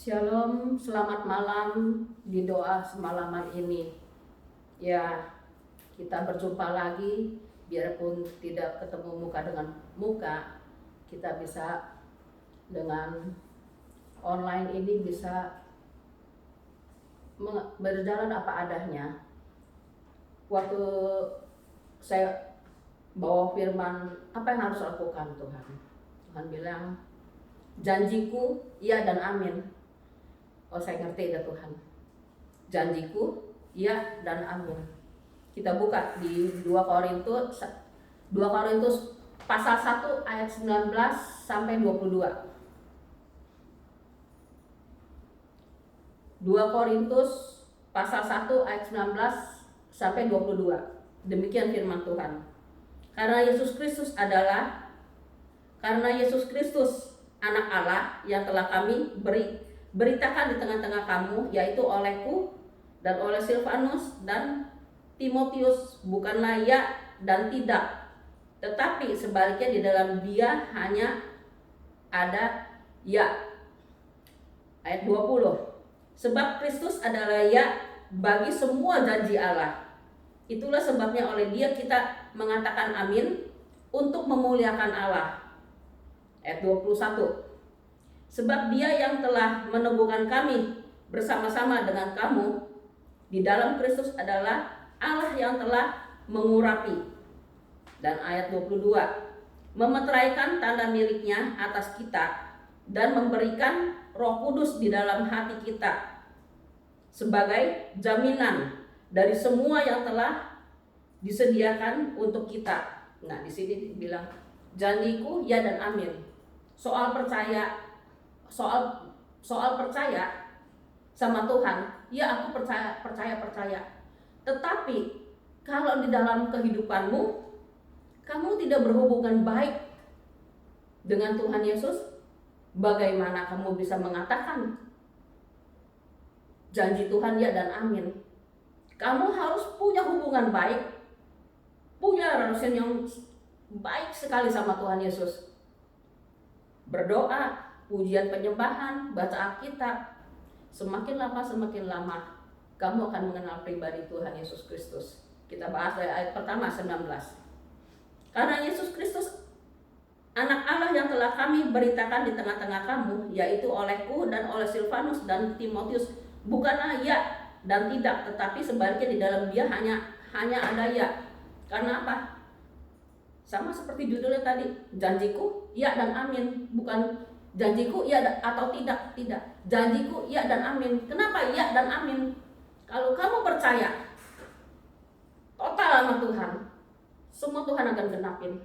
Shalom, selamat malam di doa semalaman ini. Ya, kita berjumpa lagi, biarpun tidak ketemu muka dengan muka, kita bisa dengan online ini bisa berjalan apa adanya. Waktu saya bawa firman, apa yang harus lakukan Tuhan? Tuhan bilang, janjiku ya dan amin. Oh, saya ngerti ya Tuhan. Janjiku ya dan amin. Kita buka di 2 Korintus pasal 1 ayat 19 sampai 22. 2 Korintus pasal 1 ayat 19 sampai 22. Demikian firman Tuhan. Karena Yesus Kristus anak Allah yang telah kami beritakan di tengah-tengah kamu, yaitu olehku dan oleh Silvanus dan Timotius, bukanlah ya dan tidak, tetapi sebaliknya di dalam dia hanya ada ya. Ayat 20. Sebab Kristus adalah ya bagi semua janji Allah. Itulah sebabnya oleh dia kita mengatakan amin untuk memuliakan Allah. Ayat 21. Sebab dia yang telah meneguhkan kami bersama-sama dengan kamu di dalam Kristus adalah Allah yang telah mengurapi. Dan ayat 22. Memeteraikan tanda miliknya atas kita dan memberikan Roh Kudus di dalam hati kita sebagai jaminan dari semua yang telah disediakan untuk kita. Nah, di sini bilang janjiku ya dan amin. Soal percaya sama Tuhan, ya aku percaya. Tetapi kalau di dalam kehidupanmu kamu tidak berhubungan baik dengan Tuhan Yesus, bagaimana kamu bisa mengatakan janji Tuhan ya dan amin? Kamu harus punya hubungan baik, punya relasi yang baik sekali sama Tuhan Yesus. Berdoa, pujian penyembahan, baca Alkitab. Semakin lama kamu akan mengenal pribadi Tuhan Yesus Kristus. Kita bahas dari ayat pertama 19. Karena Yesus Kristus anak Allah yang telah kami beritakan di tengah-tengah kamu, yaitu olehku dan oleh Silvanus dan Timotius, bukanlah ya dan tidak, tetapi sebaliknya di dalam dia hanya ada ya. Karena apa? Sama seperti judulnya tadi, janjiku ya dan amin, bukan janjiku ya atau tidak. Janjiku ya dan amin. Kenapa ya dan amin? Kalau kamu percaya total sama Tuhan, semua Tuhan akan genapin.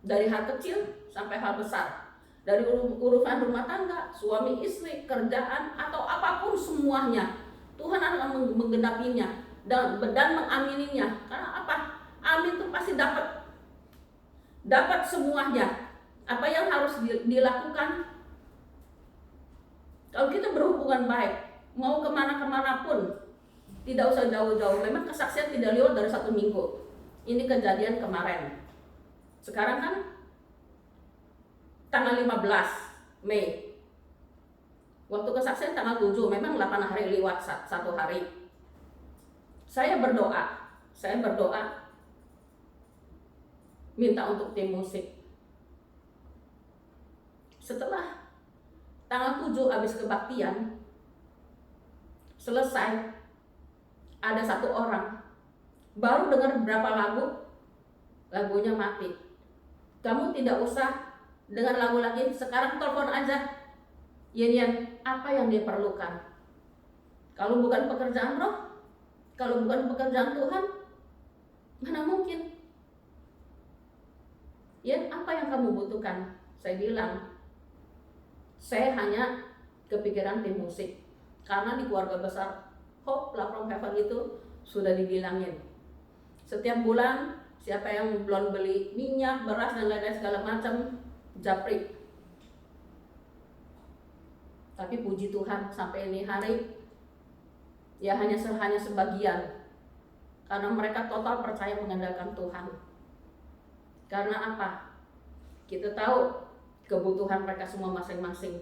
Dari hal kecil sampai hal besar. Dari urusan rumah tangga, suami istri, kerjaan atau apapun semuanya, Tuhan akan menggenapinya dan mengamininya. Karena apa? Amin itu pasti dapat semuanya. Apa yang harus dilakukan? Kalau kita berhubungan baik, mau kemana pun, tidak usah jauh-jauh. Memang kesaksian tidak lewat dari 1 minggu. Ini kejadian kemarin. Sekarang kan tanggal 15 Mei. Waktu kesaksian tanggal 7, memang 8 hari lewat 1 hari. Saya berdoa minta untuk tim musik. Setelah tanggal 7 habis kebaktian selesai, ada 1 orang baru dengar berapa lagunya mati. Kamu tidak usah dengar lagu lagi, sekarang telepon aja Yan, apa yang dia perlukan. Kalau bukan pekerjaan roh, kalau bukan pekerjaan Tuhan, mana mungkin. Yan, apa yang kamu butuhkan? Saya bilang, saya hanya kepikiran tim musik. Karena di keluarga besar Hope Love from Heaven itu sudah dibilangin, setiap bulan siapa yang belum beli minyak, beras dan lain-lain segala macam, japri. Tapi puji Tuhan sampai ini hari ya hanya sebagian. Karena mereka total percaya mengandalkan Tuhan. Karena apa? Kita tahu kebutuhan mereka semua masing-masing.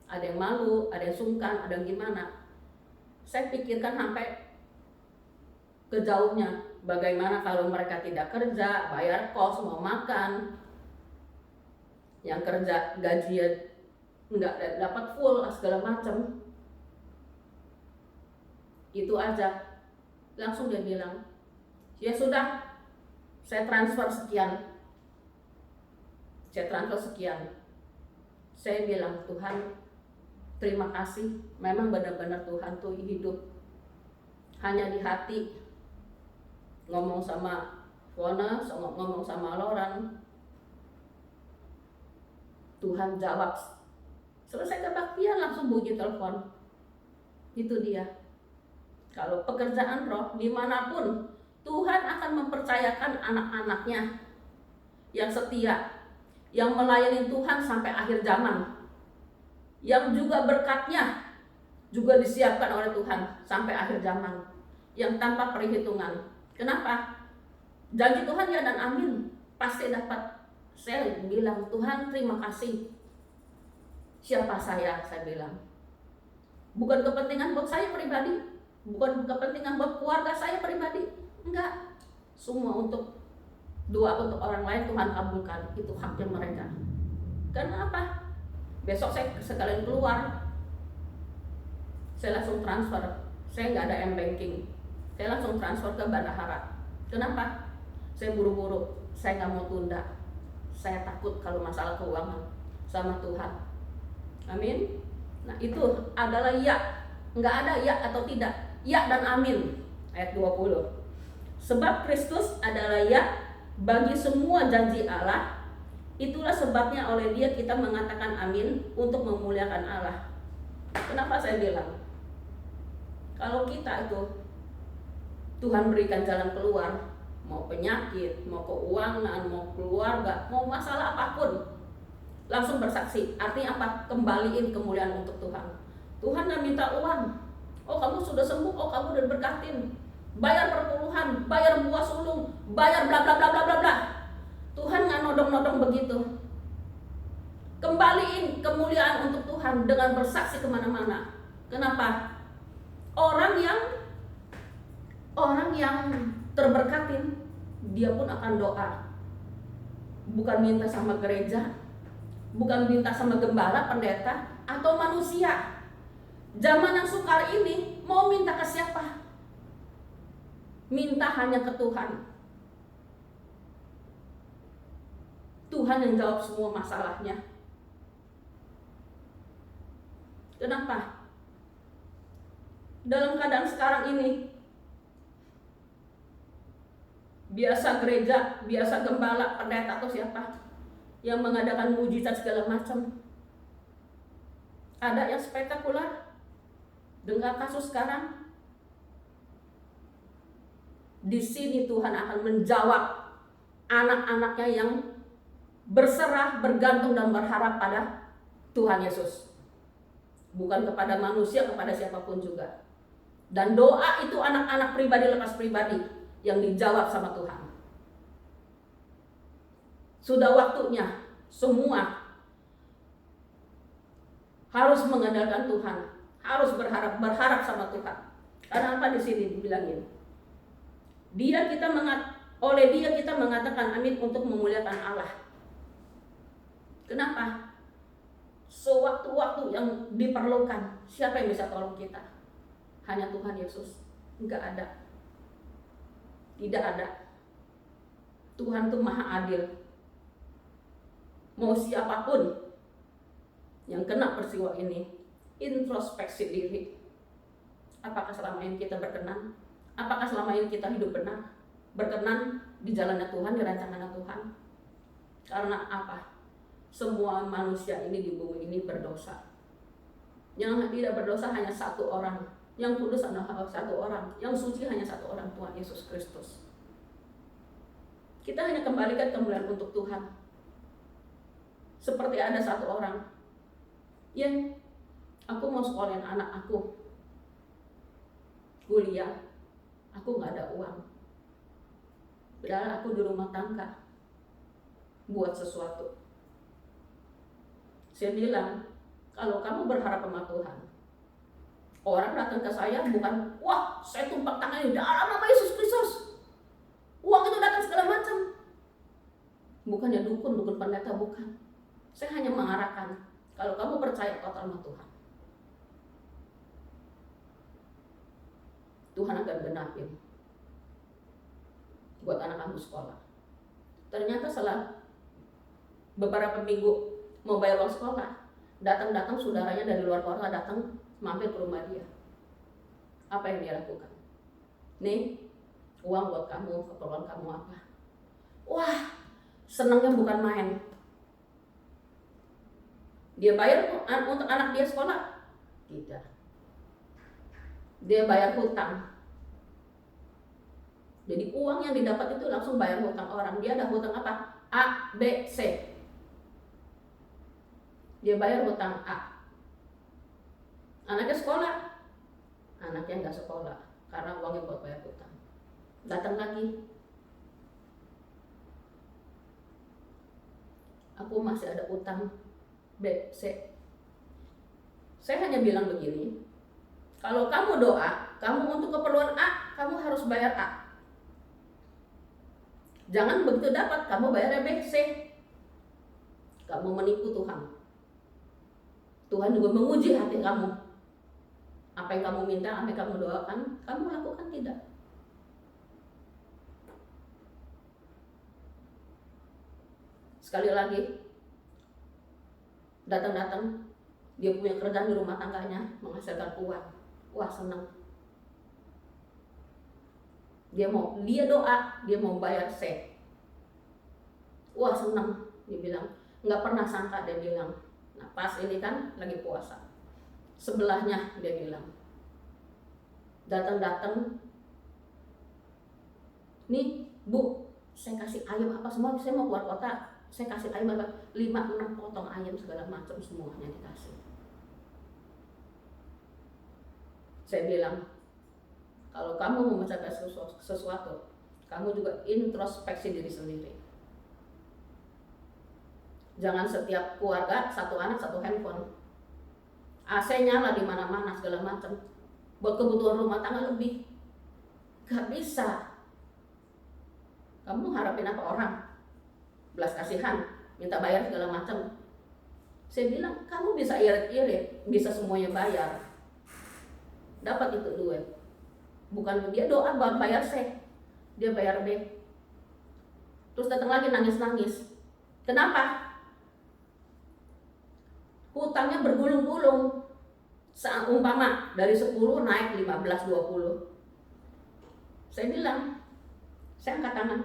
Ada yang malu, ada yang sungkan, ada yang gimana. Saya pikirkan sampai kejauhnya. Bagaimana kalau mereka tidak kerja, bayar kos, mau makan. Yang kerja gajian nggak dapat full, segala macam. Itu aja. Langsung dia bilang, ya sudah, saya transfer sekian. Saya bilang, Tuhan, terima kasih. Memang benar-benar Tuhan tuh hidup. Hanya di hati. Ngomong sama Wona, ngomong sama Loran, Tuhan jawab. Selesai kebaktian langsung bunyi telepon. Itu dia. Kalau pekerjaan roh dimanapun, Tuhan akan mempercayakan anak-anaknya yang setia, yang melayani Tuhan sampai akhir zaman, yang juga berkatnya juga disiapkan oleh Tuhan sampai akhir zaman, yang tanpa perhitungan. Kenapa? Janji Tuhan ya dan amin, pasti dapat. Saya bilang, Tuhan terima kasih. Siapa saya bilang. Bukan kepentingan buat saya pribadi, bukan kepentingan buat keluarga saya pribadi, enggak. Semua untuk doa untuk orang lain Tuhan kabulkan, itu haknya mereka. Kenapa? Besok saya sekalian keluar, saya langsung transfer. Saya nggak ada m-banking, saya langsung transfer ke Bendahara. Kenapa? Saya buru-buru, saya nggak mau tunda. Saya takut kalau masalah keuangan sama Tuhan. Amin. Nah itu adalah ya, nggak ada ya atau tidak, ya dan amin. Ayat 20. Sebab Kristus adalah ya bagi semua janji Allah. Itulah sebabnya oleh dia kita mengatakan amin untuk memuliakan Allah. Kenapa saya bilang? Kalau kita itu Tuhan berikan jalan keluar, mau penyakit, mau keuangan, mau keluarga, mau masalah apapun, langsung bersaksi. Artinya apa? Kembaliin kemuliaan untuk Tuhan. Tuhan gak minta uang. Oh kamu sudah sembuh, oh kamu udah berkatin, bayar perpuluhan, bayar buah sulung, bayar bla bla bla bla bla bla. Tuhan gak nodong-nodong begitu. Kembaliin kemuliaan untuk Tuhan dengan bersaksi kemana-mana. Kenapa? Orang yang terberkatin, dia pun akan doa. Bukan minta sama gereja, bukan minta sama gembala, pendeta, atau manusia. Zaman yang sukar ini mau minta ke siapa? Minta hanya ke Tuhan. Tuhan yang jawab semua masalahnya. Kenapa? Dalam keadaan sekarang ini, biasa gereja, biasa gembala, pendeta atau siapa yang mengadakan mujizat segala macam. Ada yang spektakuler. Dengar kasus sekarang. Di sini Tuhan akan menjawab anak-anaknya yang berserah, bergantung dan berharap pada Tuhan Yesus. Bukan kepada manusia, kepada siapapun juga. Dan doa itu anak-anak pribadi lepas pribadi yang dijawab sama Tuhan. Sudah waktunya semua harus mengandalkan Tuhan, harus berharap sama Tuhan. Karena apa di sini dibilangin? Oleh dia kita mengatakan amin untuk memuliakan Allah. Kenapa? Sewaktu-waktu yang diperlukan, siapa yang bisa tolong kita? Hanya Tuhan Yesus. Enggak ada. Tidak ada. Tuhan itu maha adil. Mau siapapun yang kena peristiwa ini, introspeksi diri. Apakah selama ini kita berkenan? Apakah selama ini kita hidup benar? Berkenan di jalannya Tuhan, di rancangannya Tuhan? Karena apa? Semua manusia ini di bumi ini berdosa. Yang tidak berdosa hanya satu orang. Yang kudus adalah satu orang. Yang suci hanya satu orang, Tuhan Yesus Kristus. Kita hanya kembalikan kemuliaan untuk Tuhan. Seperti ada satu orang, ya, aku mau sekolahin anak aku kuliah, aku gak ada uang. Padahal aku di rumah tangga buat sesuatu. Saya bilang, Kalau kamu berharap sama Tuhan, orang datang ke saya bukan, wah saya tumpang tangan di dalam nama Yesus Kristus, uang itu datang segala macam. Bukannya dukun pendeta, bukan. Saya hanya mengarahkan, kalau kamu percaya total sama Tuhan, Tuhan akan genapin buat anak kamu sekolah. Ternyata setelah beberapa minggu mau bayar uang sekolah, datang saudaranya dari luar kota datang mampir ke rumah dia. Apa yang dia lakukan? Nih, uang buat kamu, keperluan kamu apa? Wah, senangnya bukan main. Dia bayar untuk anak dia sekolah? Tidak. Dia bayar hutang. Jadi uang yang didapat itu langsung bayar hutang orang. Dia ada hutang apa? A, B, C. Dia bayar hutang A. Anaknya sekolah? Anaknya nggak sekolah karena uangnya buat bayar hutang. Datang lagi, aku masih ada utang B, C. Saya hanya bilang begini, kalau kamu doa, kamu untuk keperluan A, kamu harus bayar A. Jangan begitu dapat, kamu bayar B, C. Kamu menipu Tuhan. Tuhan juga menguji hati kamu. Apa yang kamu minta, apa yang kamu doakan, kamu lakukan tidak. Sekali lagi, datang, dia punya kerjaan di rumah tangganya, menghasilkan uang. Wah, senang. Dia doa, dia mau bayar C. Wah, senang. Dia bilang, nggak pernah sangka, dia bilang. Nah, pas ini kan lagi puasa. Sebelahnya dia bilang, datang, nih Bu, saya kasih ayam apa semua, saya mau keluar kota, saya kasih ayam apa, 5-6 potong ayam segala macam semuanya dikasih. Saya bilang, kalau kamu mau mencapai sesuatu, kamu juga introspeksi diri sendiri. Jangan setiap keluarga satu anak satu handphone, AC nyala di mana-mana segala macam, buat kebutuhan rumah tangga lebih. Gak bisa. Kamu harapin apa orang? Belas kasihan, minta bayar segala macam. Saya bilang, kamu bisa irit-irit, bisa semuanya bayar. Dapat itu duit. Bukan dia doa buat bayar C, dia bayar B. Terus datang lagi nangis-nangis. Kenapa? Hutangnya bergulung-gulung. Umpama dari 10 naik 15-20. Saya bilang, saya angkat tangan.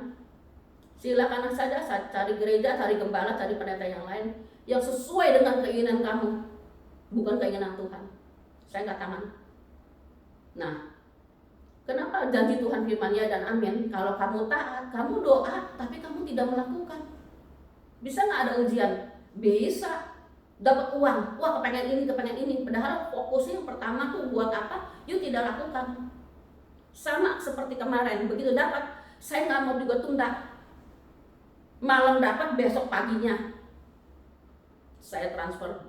Silakan saja cari gereja, cari gembala, cari pendeta yang lain yang sesuai dengan keinginan kamu, bukan keinginan Tuhan. Saya angkat tangan. Nah, kenapa janji Tuhan firman ya dan amin? Kalau kamu taat, kamu doa, tapi kamu tidak melakukan. Bisa nggak ada ujian? Bisa. Dapat uang, wah kepengen ini, padahal fokusnya yang pertama tuh buat apa? Yuk tidak lakukan. Sama seperti kemarin, begitu dapat, saya nggak mau juga tunda. Malam dapat, besok paginya saya transfer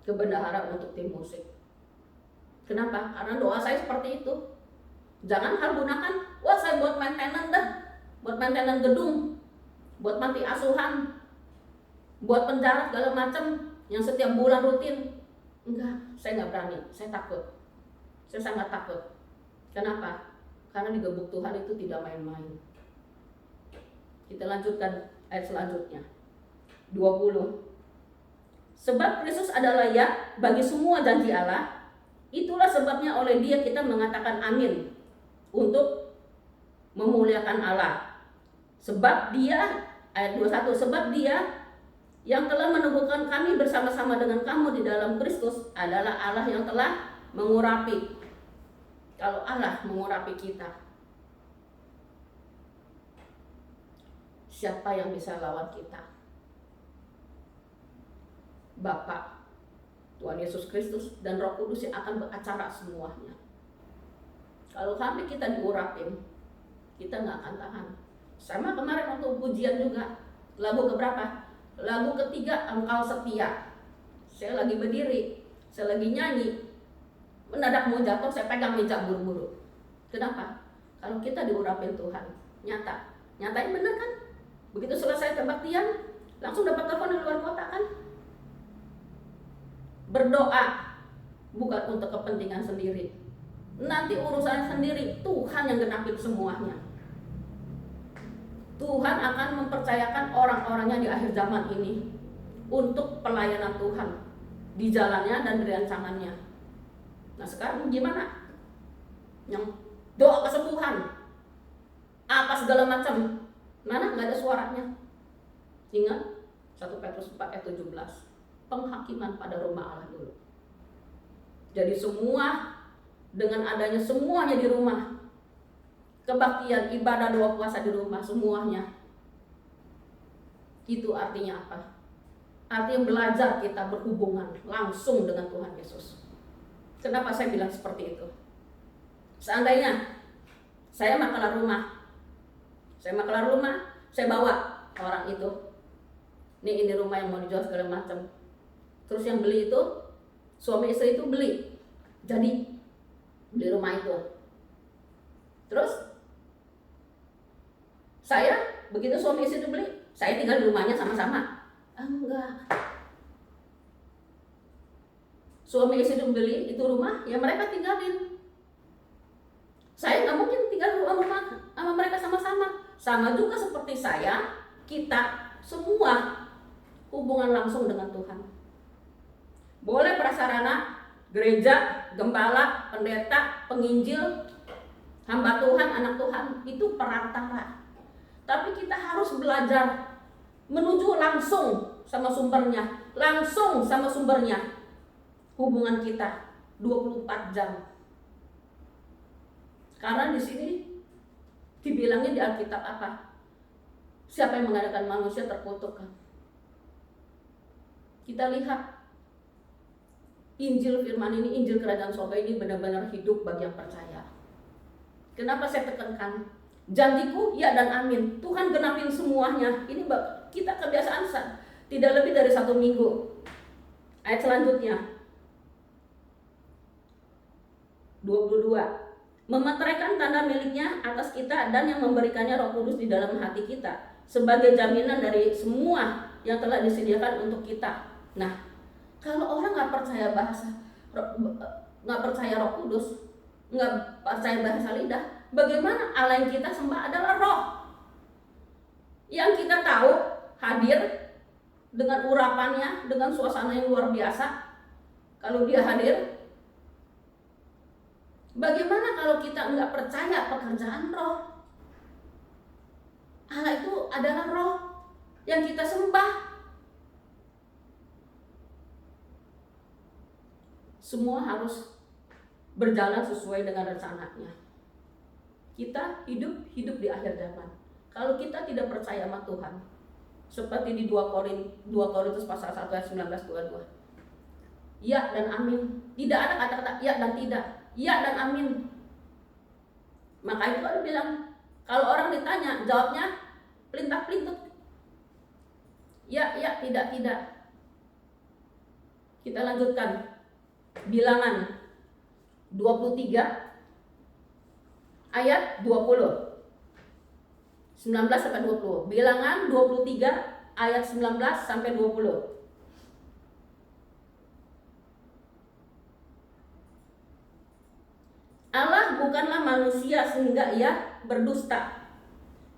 ke bendahara untuk tim musik. Kenapa? Karena doa saya seperti itu. Jangan hal gunakan, wah saya buat maintenance dah, buat maintenance gedung, buat panti asuhan, buat penjara segala macam yang setiap bulan rutin. Enggak, saya nggak berani, saya takut. Saya sangat takut. Kenapa? Karena digebuk Tuhan itu tidak main-main. Kita lanjutkan ayat selanjutnya. 20. Sebab Kristus adalah ya bagi semua janji Allah. Itulah sebabnya oleh Dia kita mengatakan amin untuk memuliakan Allah. Sebab Dia, ayat 21, sebab Dia yang telah meneguhkan kami bersama-sama dengan kamu di dalam Kristus adalah Allah yang telah mengurapi. Kalau Allah mengurapi kita, siapa yang bisa lawan kita? Bapa, Tuhan Yesus Kristus dan Roh Kudus yang akan beracara semuanya. Kalau sampai kita diurapin, kita nggak akan tahan. Sama kemarin waktu pujian juga, lagu keberapa? Lagu ketiga, Engkau Setia. Saya lagi berdiri, saya lagi nyanyi, mendadak mau jatuh, saya pegang meja buru-buru. Kenapa? Kalau kita diurapin Tuhan, nyatain bener kan? Begitu selesai kebaktian, langsung dapat telepon dari luar kota kan? Berdoa bukan untuk kepentingan sendiri, nanti urusan sendiri, Tuhan yang genapin semuanya. Tuhan akan mempercayakan orang-orangnya di akhir zaman ini untuk pelayanan Tuhan di jalannya dan di rancangannya. Nah sekarang gimana? Yang doa kesembuhan, apa segala macam, mana nggak ada suaranya. Ingat 1 Petrus 4 ayat 17, penghakiman pada rumah Allah dulu. Jadi semua, dengan adanya semuanya di rumah, kebaktian, ibadah, doa, puasa di rumah, semuanya, itu artinya apa? Artinya belajar kita berhubungan langsung dengan Tuhan Yesus. Kenapa saya bilang seperti itu? Seandainya saya makalah rumah, saya bawa orang itu, ini rumah yang mau dijual segala macam. Terus yang beli itu, suami istri itu beli rumah itu. Terus saya, begitu suami istri itu beli, saya tinggal di rumahnya sama-sama. Enggak. Suami istri itu beli itu rumah, ya mereka tinggalin. Saya nggak mungkin tinggal di rumah sama mereka sama-sama. Sama juga seperti saya, kita semua hubungan langsung dengan Tuhan. Boleh prasarana, gereja, gembala, pendeta, penginjil, hamba Tuhan, anak Tuhan, itu perantara. Tapi kita harus belajar menuju langsung sama sumbernya, hubungan kita 24 jam. Karena di sini dibilangnya di Alkitab apa? Siapa yang mengadakan manusia terkutuk kan? Kita lihat Injil firman ini, Injil kerajaan surga ini benar-benar hidup bagi yang percaya. Kenapa saya tekankan? Janjiku ya dan amin. Tuhan genapin semuanya. Ini kita kebiasaan tidak lebih dari 1 minggu. Ayat selanjutnya 22. Memeteraikan tanda miliknya atas kita dan yang memberikannya Roh Kudus di dalam hati kita sebagai jaminan dari semua yang telah disediakan untuk kita. Nah, kalau orang nggak percaya nggak percaya Roh Kudus, nggak percaya bahasa lidah, bagaimana Allah yang kita sembah adalah Roh yang kita tahu hadir dengan urapannya, dengan suasana yang luar biasa. Kalau dia hadir, bagaimana kalau kita nggak percaya pekerjaan Roh? Allah itu adalah Roh yang kita sembah. Semua harus berjalan sesuai dengan rencananya. Kita hidup di akhir zaman. Kalau kita tidak percaya sama Tuhan, seperti di 2 Korintus pasal 1 ayat 19-22. Ya dan amin. Tidak ada kata-kata ya dan tidak. Ya dan amin. Maka itu ada bilang, kalau orang ditanya, jawabnya pelintah-pelintut. Ya, tidak. Kita lanjutkan. Bilangan 23 ayat 20. 19-20. Bilangan 23 ayat 19-20. Allah bukanlah manusia sehingga ia berdusta,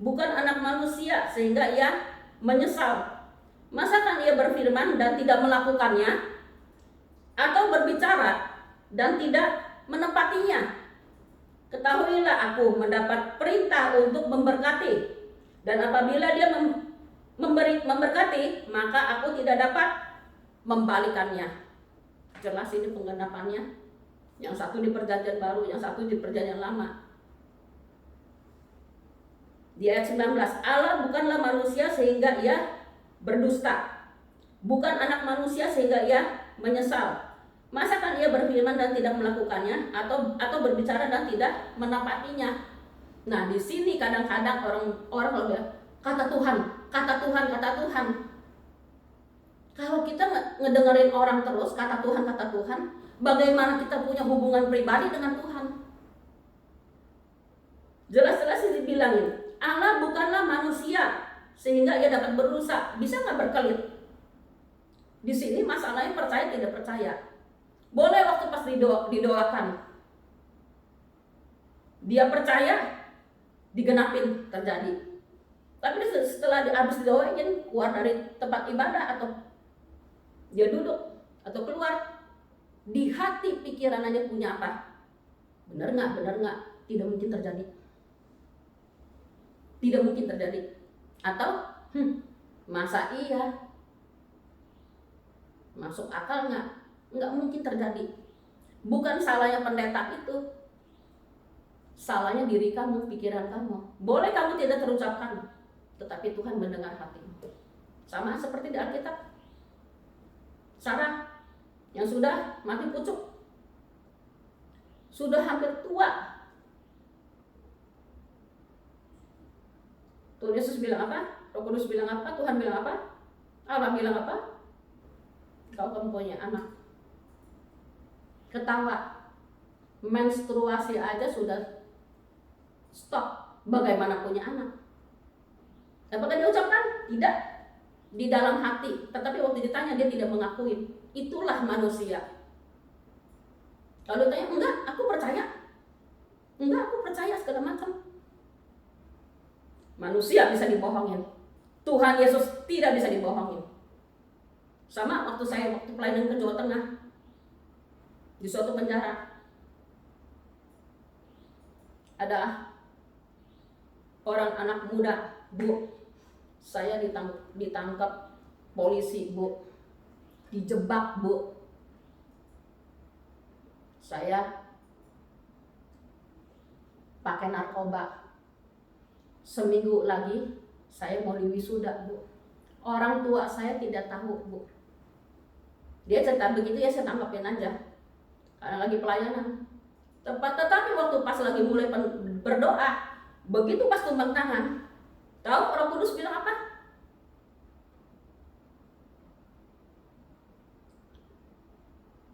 bukan anak manusia sehingga ia menyesal. Masakan ia berfirman dan tidak melakukannya, atau berbicara dan tidak menepatinya? Ketahuilah aku mendapat perintah untuk memberkati, dan apabila dia memberkati, maka aku tidak dapat membalikannya. Jelas ini penggenapannya. Yang satu di perjanjian baru, yang satu di perjanjian lama. Di ayat 19, Allah bukanlah manusia sehingga ia berdusta, bukan anak manusia sehingga ia menyesal. Masakan ia berfirman dan tidak melakukannya, atau berbicara dan tidak menepatinya? Nah, di sini kadang-kadang orang bilang kata Tuhan. Kalau kita ngedengerin orang terus, kata Tuhan, bagaimana kita punya hubungan pribadi dengan Tuhan? Jelas-jelas dibilangin, Allah bukanlah manusia sehingga ia dapat berusaha. Bisa nggak berkelit? Di sini masalahnya percaya tidak percaya. Boleh waktu pas didoakan, dia percaya, digenapin terjadi. Tapi setelah habis didoain, keluar dari tempat ibadah atau dia duduk atau keluar, di hati pikirannya punya apa? Benar nggak? Tidak mungkin terjadi. Tidak mungkin terjadi. Atau masa iya? Masuk akal nggak? Nggak mungkin terjadi. Bukan salahnya pendeta itu, salahnya diri kamu, pikiran kamu. Boleh kamu tidak terucapkan, tetapi Tuhan mendengar hatimu. Sama seperti di Alkitab, Sarah yang sudah mati pucuk, sudah hampir tua. Tuhan Yesus bilang apa? Roh Kudus bilang apa? Tuhan bilang apa? Allah bilang apa? Kamu punya anak. Ketawa, menstruasi aja sudah stop. Bagaimana punya anak? Apakah dia ucapkan? Tidak. Di dalam hati. Tetapi waktu ditanya dia tidak mengakui. Itulah manusia. Kalau tanya, enggak, aku percaya. Enggak, aku percaya segala macam. Manusia bisa dibohongin. Tuhan Yesus tidak bisa dibohongin. Sama waktu pelayanan ke Jawa Tengah, di suatu penjara, ada orang anak muda, Bu, saya ditangkap polisi, Bu, dijebak, Bu, saya pakai narkoba, seminggu lagi saya mau diwisuda, Bu, orang tua saya tidak tahu, Bu. Dia cerita begitu, ya saya tangkapin aja karena lagi pelayanan. Tetapi waktu pas lagi mulai berdoa, begitu pas tumbang tangan, tahu Roh Kudus bilang apa?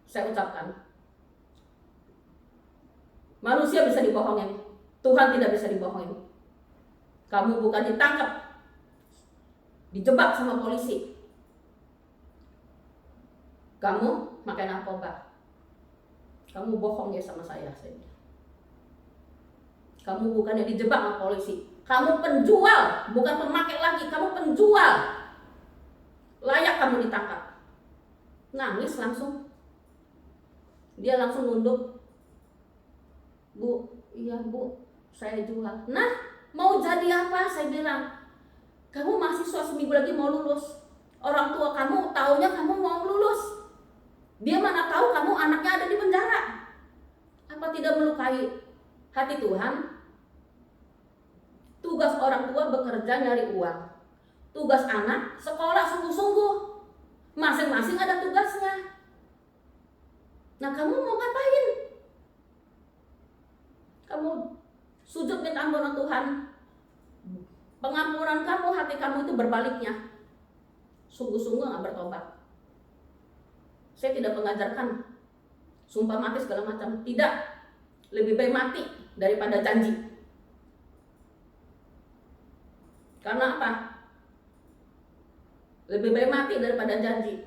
Saya ucapkan, manusia bisa dibohongin, Tuhan tidak bisa dibohongin. Kamu bukan ditangkap, dijebak sama polisi, kamu makan narkoba, kamu bohong ya sama saya. Kamu bukannya dijebak sama polisi, kamu penjual, bukan pemakai lagi, kamu penjual, layak kamu ditangkap. Nangis langsung, dia langsung nunduk, Bu, iya Bu, saya jual. Nah, mau jadi apa? Saya bilang, kamu mahasiswa, seminggu lagi mau lulus, orang tua kamu taunya kamu mau lulus, dia mana tahu kamu anaknya ada di penjara. Apa tidak melukai hati Tuhan? Tugas orang tua bekerja nyari uang, tugas anak sekolah sungguh-sungguh, masing-masing ada tugasnya. Nah, kamu mau ngapain? Kamu sujud minta ampunan Tuhan, pengampunan kamu, hati kamu itu berbaliknya, sungguh-sungguh gak bertobat. Saya tidak mengajarkan sumpah mati segala macam, tidak. Lebih baik mati daripada janji. Karena apa? Lebih baik mati daripada janji.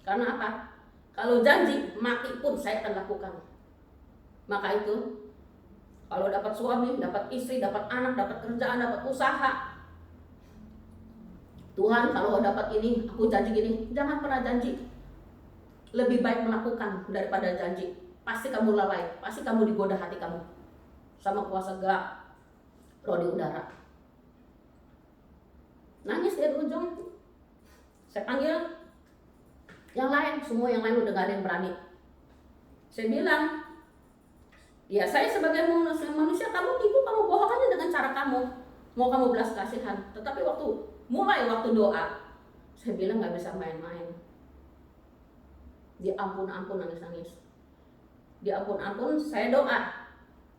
Karena apa? Kalau janji, mati pun saya akan lakukan. Maka itu, kalau dapat suami, dapat istri, dapat anak, dapat kerjaan, dapat usaha, Tuhan kalau dapat ini, aku janji gini, jangan pernah janji. Lebih baik melakukan daripada janji. Pasti kamu lalai, pasti kamu digoda hati kamu sama kuasa gelap, roh di udara. Nangis dia di ujung. Saya panggil yang lain, semua yang lain udah gak ada yang berani. Saya bilang, ya saya sebagai manusia, kamu tipu, kamu bohong aja dengan cara kamu, mau kamu belas kasihan. Tetapi waktu doa, saya bilang gak bisa main-main. Dia ampun nangis. Dia ampun, saya doa.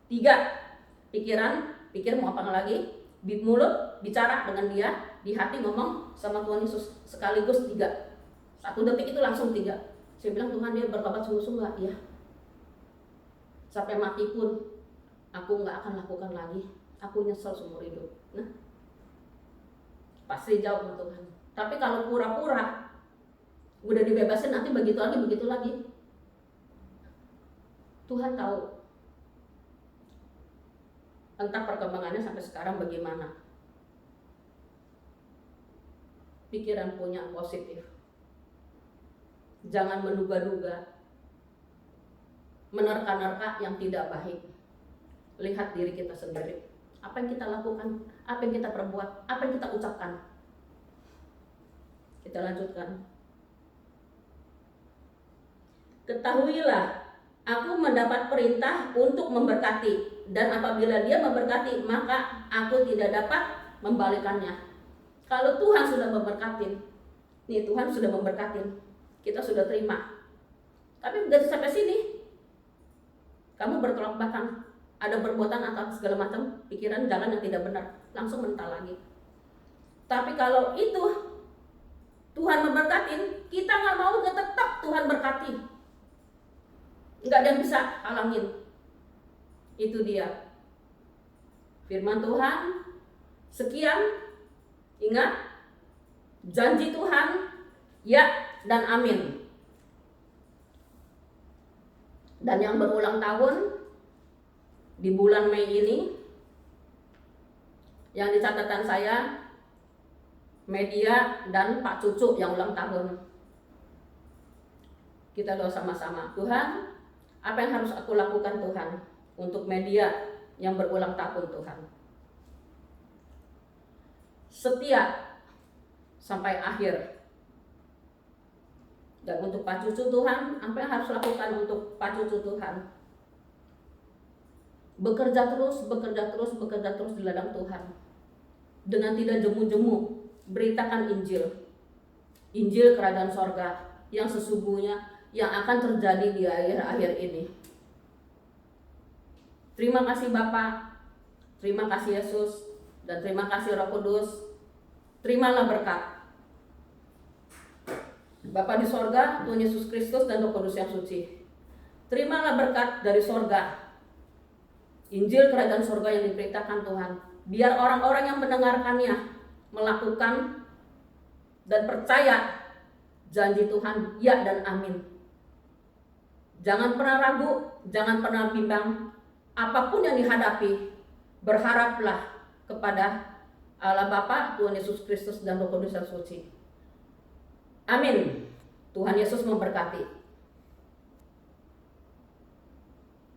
3, pikir mau apa lagi, mulut bicara dengan dia, di hati ngomong sama Tuhan Yesus sekaligus 3. 1 detik itu langsung 3. Saya bilang, Tuhan, dia bertobat sungguh-sungguh. Iya. Sampai mati pun aku nggak akan lakukan lagi. Aku nyesel seumur hidup. Nah, pasti jawab sama Tuhan. Tapi kalau pura-pura udah dibebasin, nanti begitu lagi. Tuhan tahu. Entah perkembangannya sampai sekarang bagaimana. Pikiran punya positif. Jangan menduga-duga, menerka-nerka yang tidak baik. Lihat diri kita sendiri. Apa yang kita lakukan, apa yang kita perbuat, apa yang kita ucapkan. Kita lanjutkan. Ketahuilah, aku mendapat perintah untuk memberkati, dan apabila dia memberkati, maka aku tidak dapat membalikannya. Kalau Tuhan sudah memberkatin, nih Tuhan sudah memberkatin, kita sudah terima. Tapi begitu sampai sini, kamu bertolak belakang, ada perbuatan atau segala macam pikiran jalan yang tidak benar, langsung mental lagi. Tapi kalau itu Tuhan memberkatin, kita nggak mau, tetap Tuhan berkati. Nggak ada yang bisa halangin. Itu dia firman Tuhan. Sekian, ingat, janji Tuhan ya dan amin. Dan yang berulang tahun di bulan Mei ini, yang di catatan saya, media dan Pak Cucu yang ulang tahun. Kita doa sama-sama. Tuhan, apa yang harus aku lakukan Tuhan untuk media yang berulang tahun Tuhan? Setia sampai akhir. Dan untuk Pak Cucu Tuhan, apa yang harus lakukan untuk Pak Cucu Tuhan? Bekerja terus di ladang Tuhan. Dengan tidak jemu-jemu, beritakan Injil. Injil kerajaan sorga yang sesungguhnya yang akan terjadi di akhir-akhir ini. Terima kasih Bapa, terima kasih Yesus, dan terima kasih Roh Kudus. Terimalah berkat Bapa di sorga, Tuhan Yesus Kristus dan Roh Kudus yang suci. Terimalah berkat dari sorga, Injil kerajaan sorga yang diberitakan Tuhan. Biar orang-orang yang mendengarkannya melakukan dan percaya janji Tuhan ya dan amin. Jangan pernah ragu, jangan pernah bimbang. Apapun yang dihadapi, berharaplah kepada Allah Bapa, Tuhan Yesus Kristus dan Roh Kudus yang suci. Amin. Tuhan Yesus memberkati.